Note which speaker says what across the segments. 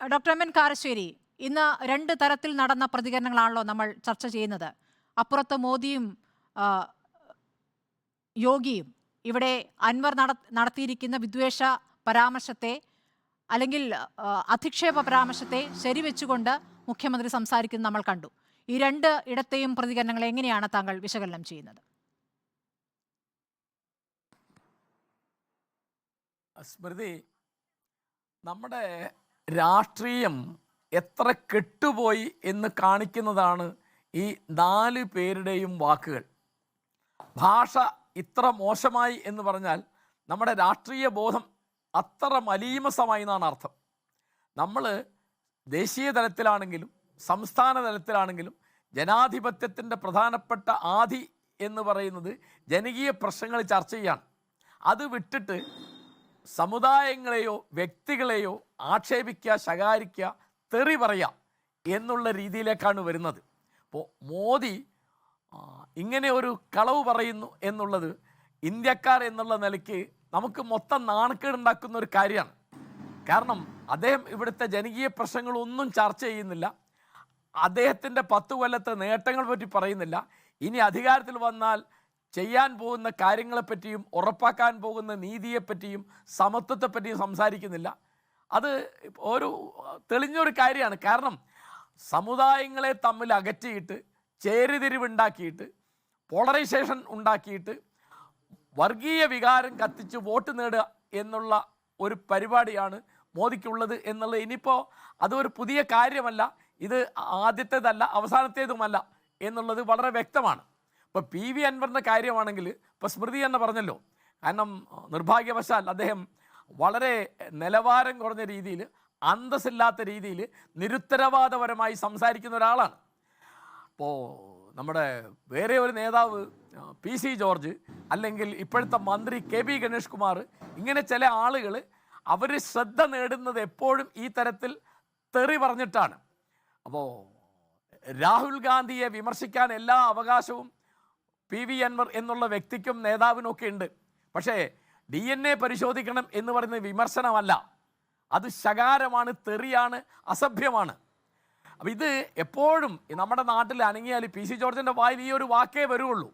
Speaker 1: Doctor M N Karassery, ഇന്ന് രണ്ട് തരത്തിൽ നടന്ന പ്രതികരണങ്ങളാണല്ലോ നമ്മൾ ചർച്ച ചെയ്യുന്നത്. അപ്പുറത്ത് മോദിയും ആ, യോഗിയും ഇവിടെ അൻവർ നടത്തിയിരിക്കുന്ന വിദ്വേഷ പരാമർശത്തെ അല്ലെങ്കിൽ അധിക്ഷേപ പരാമർശത്തെ ശരിവെച്ചുകൊണ്ട് മുഖ്യമന്ത്രി സംസാരിക്കുന്നത് നമ്മൾ കണ്ടു. ഈ രണ്ട് ഇടത്തെയും പ്രതികരണങ്ങൾ എങ്ങനെയാണ് താങ്കൾ വിശകലനം ചെയ്യുന്നത്?
Speaker 2: സ്മൃതി, നമ്മുടെ രാഷ്ട്രീയം എത്ര കെട്ടുപോയി എന്ന് കാണിക്കുന്നതാണ് ഈ നാല് പേരുടെയും വാക്കുകൾ. ഭാഷ ഇത്ര മോശമായി എന്ന് പറഞ്ഞാൽ നമ്മുടെ രാഷ്ട്രീയ ബോധം അത്ര മലീമസമായി എന്നാണ് അർത്ഥം. നമ്മൾ ദേശീയ തലത്തിലാണെങ്കിലും സംസ്ഥാന തലത്തിലാണെങ്കിലും ജനാധിപത്യത്തിൻ്റെ പ്രധാനപ്പെട്ട ആധി എന്ന് പറയുന്നത് ജനകീയ പ്രശ്നങ്ങൾ ചർച്ച ചെയ്യാണ്. അത് വിട്ടിട്ട് സമുദായങ്ങളെയോ വ്യക്തികളെയോ ആക്ഷേപിക്കുക, ശകാരിക്കുക, തെറി പറയുക എന്നുള്ള രീതിയിലേക്കാണ് വരുന്നത്. അപ്പോൾ മോദി ഇങ്ങനെ ഒരു കളവ് പറയുന്നു എന്നുള്ളത് ഇന്ത്യക്കാർ എന്നുള്ള നിലയ്ക്ക് നമുക്ക് മൊത്തം നാണക്കേടുണ്ടാക്കുന്ന ഒരു കാര്യമാണ്. കാരണം അദ്ദേഹം ഇവിടുത്തെ ജനകീയ പ്രശ്നങ്ങളൊന്നും ചർച്ച ചെയ്യുന്നില്ല. അദ്ദേഹത്തിൻ്റെ 10 കൊല്ലത്തെ നേട്ടങ്ങളെ പറ്റി പറയുന്നില്ല. ഇനി അധികാരത്തിൽ വന്നാൽ ചെയ്യാൻ പോകുന്ന കാര്യങ്ങളെപ്പറ്റിയും ഉറപ്പാക്കാൻ പോകുന്ന നീതിയെപ്പറ്റിയും സമത്വത്തെപ്പറ്റിയും സംസാരിക്കുന്നില്ല. അത് ഒരു തെളിഞ്ഞൊരു കാര്യമാണ്. കാരണം സമുദായങ്ങളെ തമ്മിൽ അകറ്റിയിട്ട് ചേരിതിരിവുണ്ടാക്കിയിട്ട് പോളറൈസേഷൻ ഉണ്ടാക്കിയിട്ട് വർഗീയ വികാരം കത്തിച്ച് വോട്ട് നേടുക എന്നുള്ള ഒരു പരിപാടിയാണ് മോദിക്കുള്ളത് എന്നുള്ളത് ഇനിയിപ്പോൾ അതൊരു പുതിയ കാര്യമല്ല. ഇത് ആദ്യത്തേതല്ല, അവസാനത്തേതുമല്ല എന്നുള്ളത് വളരെ വ്യക്തമാണ്. ഇപ്പോൾ PV അൻവറിൻ്റെ കാര്യമാണെങ്കിൽ ഇപ്പോൾ സ്മൃതി എന്ന് പറഞ്ഞല്ലോ, കാരണം നിർഭാഗ്യവശാൽ അദ്ദേഹം വളരെ നിലവാരം കുറഞ്ഞ രീതിയിൽ, അന്തസ്സില്ലാത്ത രീതിയിൽ, നിരുത്തരവാദപരമായി സംസാരിക്കുന്ന ഒരാളാണ്. അപ്പോൾ നമ്മുടെ വേറെ ഒരു നേതാവ് PC ജോർജ്, അല്ലെങ്കിൽ ഇപ്പോഴത്തെ മന്ത്രി KB ഗണേഷ് കുമാർ, ഇങ്ങനെ ചില ആളുകൾ അവർ ശ്രദ്ധ നേടുന്നത് എപ്പോഴും ഈ തരത്തിൽ തെറി പറഞ്ഞിട്ടാണ്. അപ്പോൾ രാഹുൽ ഗാന്ധിയെ വിമർശിക്കാൻ എല്ലാ അവകാശവും PV അൻവർ എന്നുള്ള വ്യക്തിക്കും നേതാവിനൊക്കെ ഉണ്ട്. പക്ഷേ DNA പരിശോധിക്കണം എന്ന് പറയുന്നത് വിമർശനമല്ല, അത് ശകാരമാണ്, തെറിയാണ്, അസഭ്യമാണ്. അപ്പോൾ ഇത് എപ്പോഴും നമ്മുടെ നാട്ടിൽ അനങ്ങിയാൽ PC ജോർജിൻ്റെ വായിൽ ഈ ഒരു വാക്കേ വരുള്ളൂ.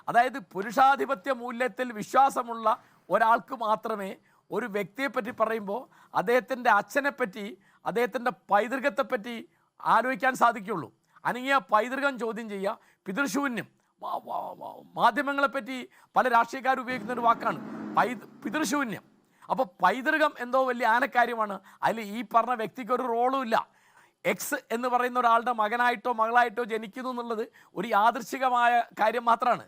Speaker 2: അതായത് പുരുഷാധിപത്യ മൂല്യത്തിൽ വിശ്വാസമുള്ള ഒരാൾക്ക് മാത്രമേ ഒരു വ്യക്തിയെപ്പറ്റി പറയുമ്പോൾ അദ്ദേഹത്തിൻ്റെ അച്ഛനെപ്പറ്റി, അദ്ദേഹത്തിൻ്റെ പൈതൃകത്തെപ്പറ്റി ആലോചിക്കാൻ സാധിക്കുള്ളൂ. അനങ്ങിയ പൈതൃകം ചോദ്യം ചെയ്യുക, പിതൃശൂന്യം. മാധ്യമങ്ങളെപ്പറ്റി പല രാഷ്ട്രീയക്കാരും ഉപയോഗിക്കുന്ന ഒരു വാക്കാണ് പിതൃശൂന്യം. അപ്പോൾ പൈതൃകം എന്തോ വലിയ ആനക്കാര്യമാണ്. അതിൽ ഈ പറഞ്ഞ വ്യക്തിക്ക് ഒരു റോളും ഇല്ല. X എന്ന് പറയുന്ന ഒരാളുടെ മകനായിട്ടോ മകളായിട്ടോ ജനിക്കുന്നു എന്നുള്ളത് ഒരു യാദൃശ്ചികമായ കാര്യം മാത്രമാണ്.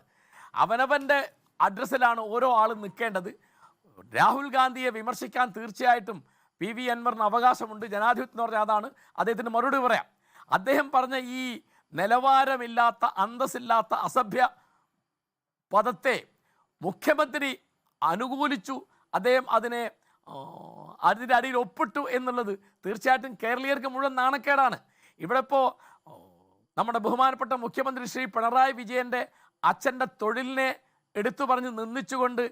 Speaker 2: അവനവൻ്റെ അഡ്രസ്സിലാണ് ഓരോ ആളും നിൽക്കേണ്ടത്. രാഹുൽ ഗാന്ധിയെ വിമർശിക്കാൻ തീർച്ചയായിട്ടും PV അൻവറിന് അവകാശമുണ്ട്. ജനാധിപത്യം എന്ന് പറഞ്ഞാൽ അതാണ്. അദ്ദേഹത്തിന് മറുപടി പറയാം. അദ്ദേഹം പറഞ്ഞ ഈ നിലവാരമില്ലാത്ത, അന്തസ്സില്ലാത്ത, അസഭ്യ പദത്തെ മുഖ്യമന്ത്രി അനുകൂലിച്ചു, അദ്ദേഹം അതിൻ്റെ അടിയിൽ ഒപ്പിട്ടു എന്നുള്ളത് തീർച്ചയായിട്ടും കേരളീയർക്ക് മുഴുവൻ നാണക്കേടാണ്. ഇവിടെ ഇപ്പോൾ നമ്മുടെ ബഹുമാനപ്പെട്ട മുഖ്യമന്ത്രി ശ്രീ പിണറായി വിജയൻ്റെ അച്ഛൻ്റെ തൊഴിലിനെ എടുത്തു പറഞ്ഞ് നിന്ദിച്ചുകൊണ്ട്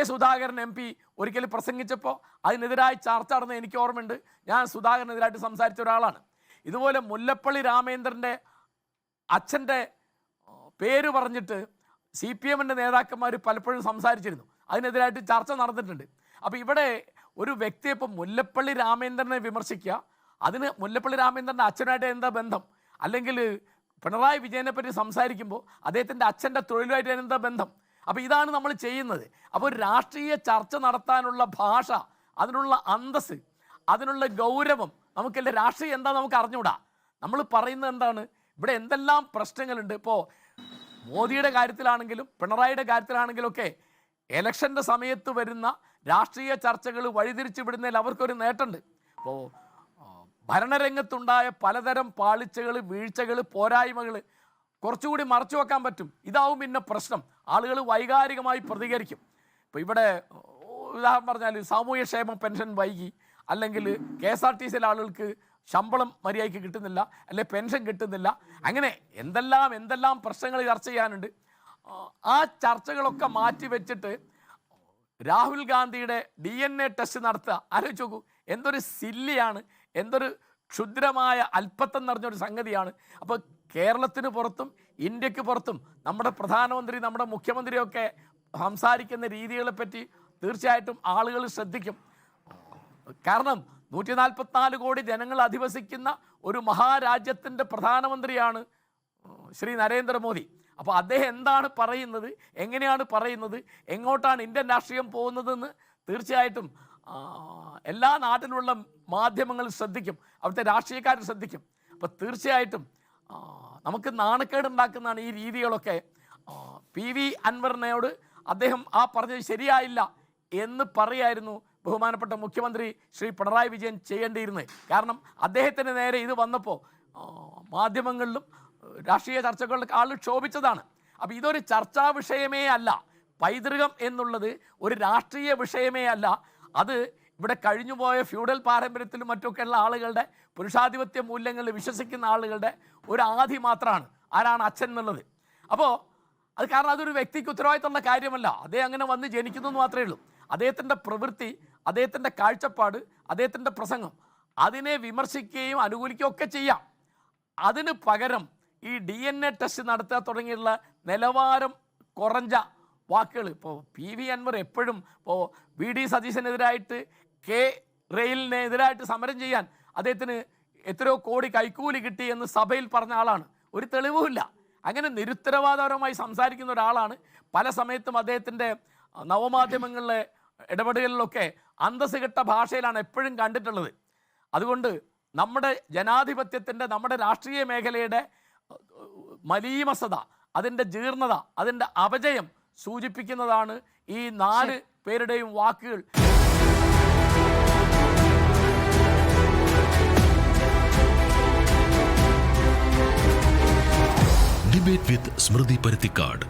Speaker 2: സുധാകരൻ MP ഒരിക്കൽ പ്രസംഗിച്ചപ്പോൾ അതിനെതിരായി ചർച്ച നടന്ന എനിക്ക് ഓർമ്മയുണ്ട്. ഞാൻ സുധാകരനെതിരായിട്ട് സംസാരിച്ച ഒരാളാണ്. ഇതുപോലെ മുല്ലപ്പള്ളി രാമേന്ദ്രൻ്റെ അച്ഛൻ്റെ പേര് പറഞ്ഞിട്ട് CPMൻ്റെ നേതാക്കന്മാർ പലപ്പോഴും സംസാരിച്ചിരുന്നു. അതിനെതിരായിട്ട് ചർച്ച നടന്നിട്ടുണ്ട്. അപ്പോൾ ഇവിടെ ഒരു വ്യക്തിയെ ഇപ്പോൾ മുല്ലപ്പള്ളി രാമേന്ദ്രനെ വിമർശിക്കുക, അതിന് മുല്ലപ്പള്ളി രാമേന്ദ്രൻ്റെ അച്ഛനായിട്ട് എന്താ ബന്ധം? അല്ലെങ്കിൽ പിണറായി വിജയനെ പറ്റി സംസാരിക്കുമ്പോൾ അദ്ദേഹത്തിൻ്റെ അച്ഛൻ്റെ തൊഴിലുമായിട്ട് എന്താ ബന്ധം? അപ്പോൾ ഇതാണ് നമ്മൾ ചെയ്യുന്നത്. അപ്പോൾ ഒരു രാഷ്ട്രീയ ചർച്ച നടത്താനുള്ള ഭാഷ, അതിനുള്ള അന്തസ്സ്, അതിനുള്ള ഗൗരവം നമുക്കെല്ലാം രാഷ്ട്രീയം എന്താ നമുക്ക് അറിഞ്ഞുകൂടാ. നമ്മൾ പറയുന്നത് എന്താണ്? ഇവിടെ എന്തെല്ലാം പ്രശ്നങ്ങളുണ്ട്. ഇപ്പോൾ മോദിയുടെ കാര്യത്തിലാണെങ്കിലും പിണറായിയുടെ കാര്യത്തിലാണെങ്കിലും ഒക്കെ ഇലക്ഷൻ്റെ സമയത്ത് വരുന്ന രാഷ്ട്രീയ ചർച്ചകൾ വഴിതിരിച്ചു വിടുന്നതിൽ അവർക്കൊരു നേട്ടമുണ്ട്. അപ്പോൾ ഭരണരംഗത്തുണ്ടായ പലതരം പാളിച്ചകൾ, വീഴ്ചകൾ, പോരായ്മകൾ കുറച്ചുകൂടി മറച്ചു വെക്കാൻ പറ്റും. ഇതാവും പിന്നെ പ്രശ്നം. ആളുകൾ വൈകാരികമായി പ്രതികരിക്കും. ഇപ്പോൾ ഇവിടെ ഉദാഹരണം പറഞ്ഞാൽ സാമൂഹ്യക്ഷേമ പെൻഷൻ വൈകി, അല്ലെങ്കിൽ KSRTCയിലെ ആളുകൾക്ക് ശമ്പളം മര്യാദയ്ക്ക് കിട്ടുന്നില്ല, അല്ലെ പെൻഷൻ കിട്ടുന്നില്ല, അങ്ങനെ എന്തെല്ലാം പ്രശ്നങ്ങൾ ചർച്ച ചെയ്യാനുണ്ട്. ആ ചർച്ചകളൊക്കെ മാറ്റി വെച്ചിട്ട് രാഹുൽ ഗാന്ധിയുടെ DNA ടെസ്റ്റ് നടത്തുക. ആലോചിച്ച് നോക്കൂ, എന്തൊരു സില്ലിയാണ്, എന്തൊരു ക്ഷുദ്രമായ അല്പത്തം നിറഞ്ഞൊരു സംഗതിയാണ്. അപ്പോൾ കേരളത്തിന് പുറത്തും ഇന്ത്യക്ക് പുറത്തും നമ്മുടെ പ്രധാനമന്ത്രി, നമ്മുടെ മുഖ്യമന്ത്രിയൊക്കെ സംസാരിക്കുന്ന രീതികളെപ്പറ്റി തീർച്ചയായിട്ടും ആളുകൾ ശ്രദ്ധിക്കും. കാരണം 144 കോടി ജനങ്ങൾ അധിവസിക്കുന്ന ഒരു മഹാരാജ്യത്തിൻ്റെ പ്രധാനമന്ത്രിയാണ് ശ്രീ നരേന്ദ്രമോദി. അപ്പോൾ അദ്ദേഹം എന്താണ് പറയുന്നത്, എങ്ങനെയാണ് പറയുന്നത്, എങ്ങോട്ടാണ് ഇന്ത്യൻ രാഷ്ട്രീയം പോകുന്നതെന്ന് തീർച്ചയായിട്ടും എല്ലാ നാട്ടിലുള്ള മാധ്യമങ്ങൾ ശ്രദ്ധിക്കും, അവിടുത്തെ രാഷ്ട്രീയക്കാർ ശ്രദ്ധിക്കും. അപ്പോൾ തീർച്ചയായിട്ടും നമുക്ക് നാണക്കേടുണ്ടാക്കുന്നതാണ് ഈ രീതികളൊക്കെ. PV അൻവറിനോട് അദ്ദേഹം ആ പറഞ്ഞത് ശരിയായില്ല എന്ന് പറയായിരുന്നു ബഹുമാനപ്പെട്ട മുഖ്യമന്ത്രി ശ്രീ പിണറായി വിജയൻ ചെയ്യേണ്ടിയിരുന്നത്. കാരണം അദ്ദേഹത്തിന് നേരെ ഇത് വന്നപ്പോൾ മാധ്യമങ്ങളിലും രാഷ്ട്രീയ ചർച്ചകളിലൊക്കെ ആൾ ക്ഷോഭിച്ചതാണ്. അപ്പോൾ ഇതൊരു ചർച്ചാ വിഷയമേ അല്ല. പൈതൃകം എന്നുള്ളത് ഒരു രാഷ്ട്രീയ വിഷയമേ അല്ല. അത് ഇവിടെ കഴിഞ്ഞുപോയ ഫ്യൂഡൽ പാരമ്പര്യത്തിലും മറ്റൊക്കെയുള്ള ആളുകളുടെ പുരുഷാധിപത്യ മൂല്യങ്ങളിൽ വിശ്വസിക്കുന്ന ആളുകളുടെ ഒരു ആധി മാത്രമാണ് ആരാണ് അച്ഛൻ എന്നുള്ളത്. അപ്പോൾ അത് കാരണം അതൊരു വ്യക്തിക്ക് ഉത്തരവാദിത്തമുള്ള കാര്യമല്ല. അദ്ദേഹം അങ്ങനെ വന്ന് ജനിക്കുന്നു എന്ന് മാത്രമേ ഉള്ളൂ. അദ്ദേഹത്തിൻ്റെ പ്രവൃത്തി, അദ്ദേഹത്തിൻ്റെ കാഴ്ചപ്പാട്, അദ്ദേഹത്തിൻ്റെ പ്രസംഗം, അതിനെ വിമർശിക്കുകയും അനുകൂലിക്കുകയും ഒക്കെ ചെയ്യാം. അതിന് പകരം ഈ DNA ടെസ്റ്റ് നടത്തുക തുടങ്ങിയുള്ള നിലവാരം കുറഞ്ഞ വാക്കുകൾ, ഇപ്പോൾ PV അൻവർ എപ്പോഴും ഇപ്പോൾ VD സതീശനെതിരായിട്ട് റെയിലിനെതിരായിട്ട് സമരം ചെയ്യാൻ അദ്ദേഹത്തിന് എത്രയോ കോടി കൈക്കൂലി കിട്ടി എന്ന് സഭയിൽ പറഞ്ഞ ആളാണ്. ഒരു തെളിവുമില്ല. അങ്ങനെ നിരുത്തരവാദപരമായി സംസാരിക്കുന്ന ഒരാളാണ്. പല സമയത്തും അദ്ദേഹത്തിൻ്റെ നവമാധ്യമങ്ങളിലെ ഇടപെടലുകളിലൊക്കെ അന്തസ്സ് കെട്ട ഭാഷയിലാണ് എപ്പോഴും കണ്ടിട്ടുള്ളത്. അതുകൊണ്ട് നമ്മുടെ ജനാധിപത്യത്തിൻ്റെ, നമ്മുടെ രാഷ്ട്രീയ മേഖലയുടെ മലീമസത, അതിൻ്റെ ജീർണത, അതിൻ്റെ അപജയം സൂചിപ്പിക്കുന്നതാണ് ഈ 4 പേരുടെയും വാക്കുകൾ.
Speaker 3: ഡിബേറ്റ് വിത്ത് സ്മൃതി പരുത്തിക്കാട്.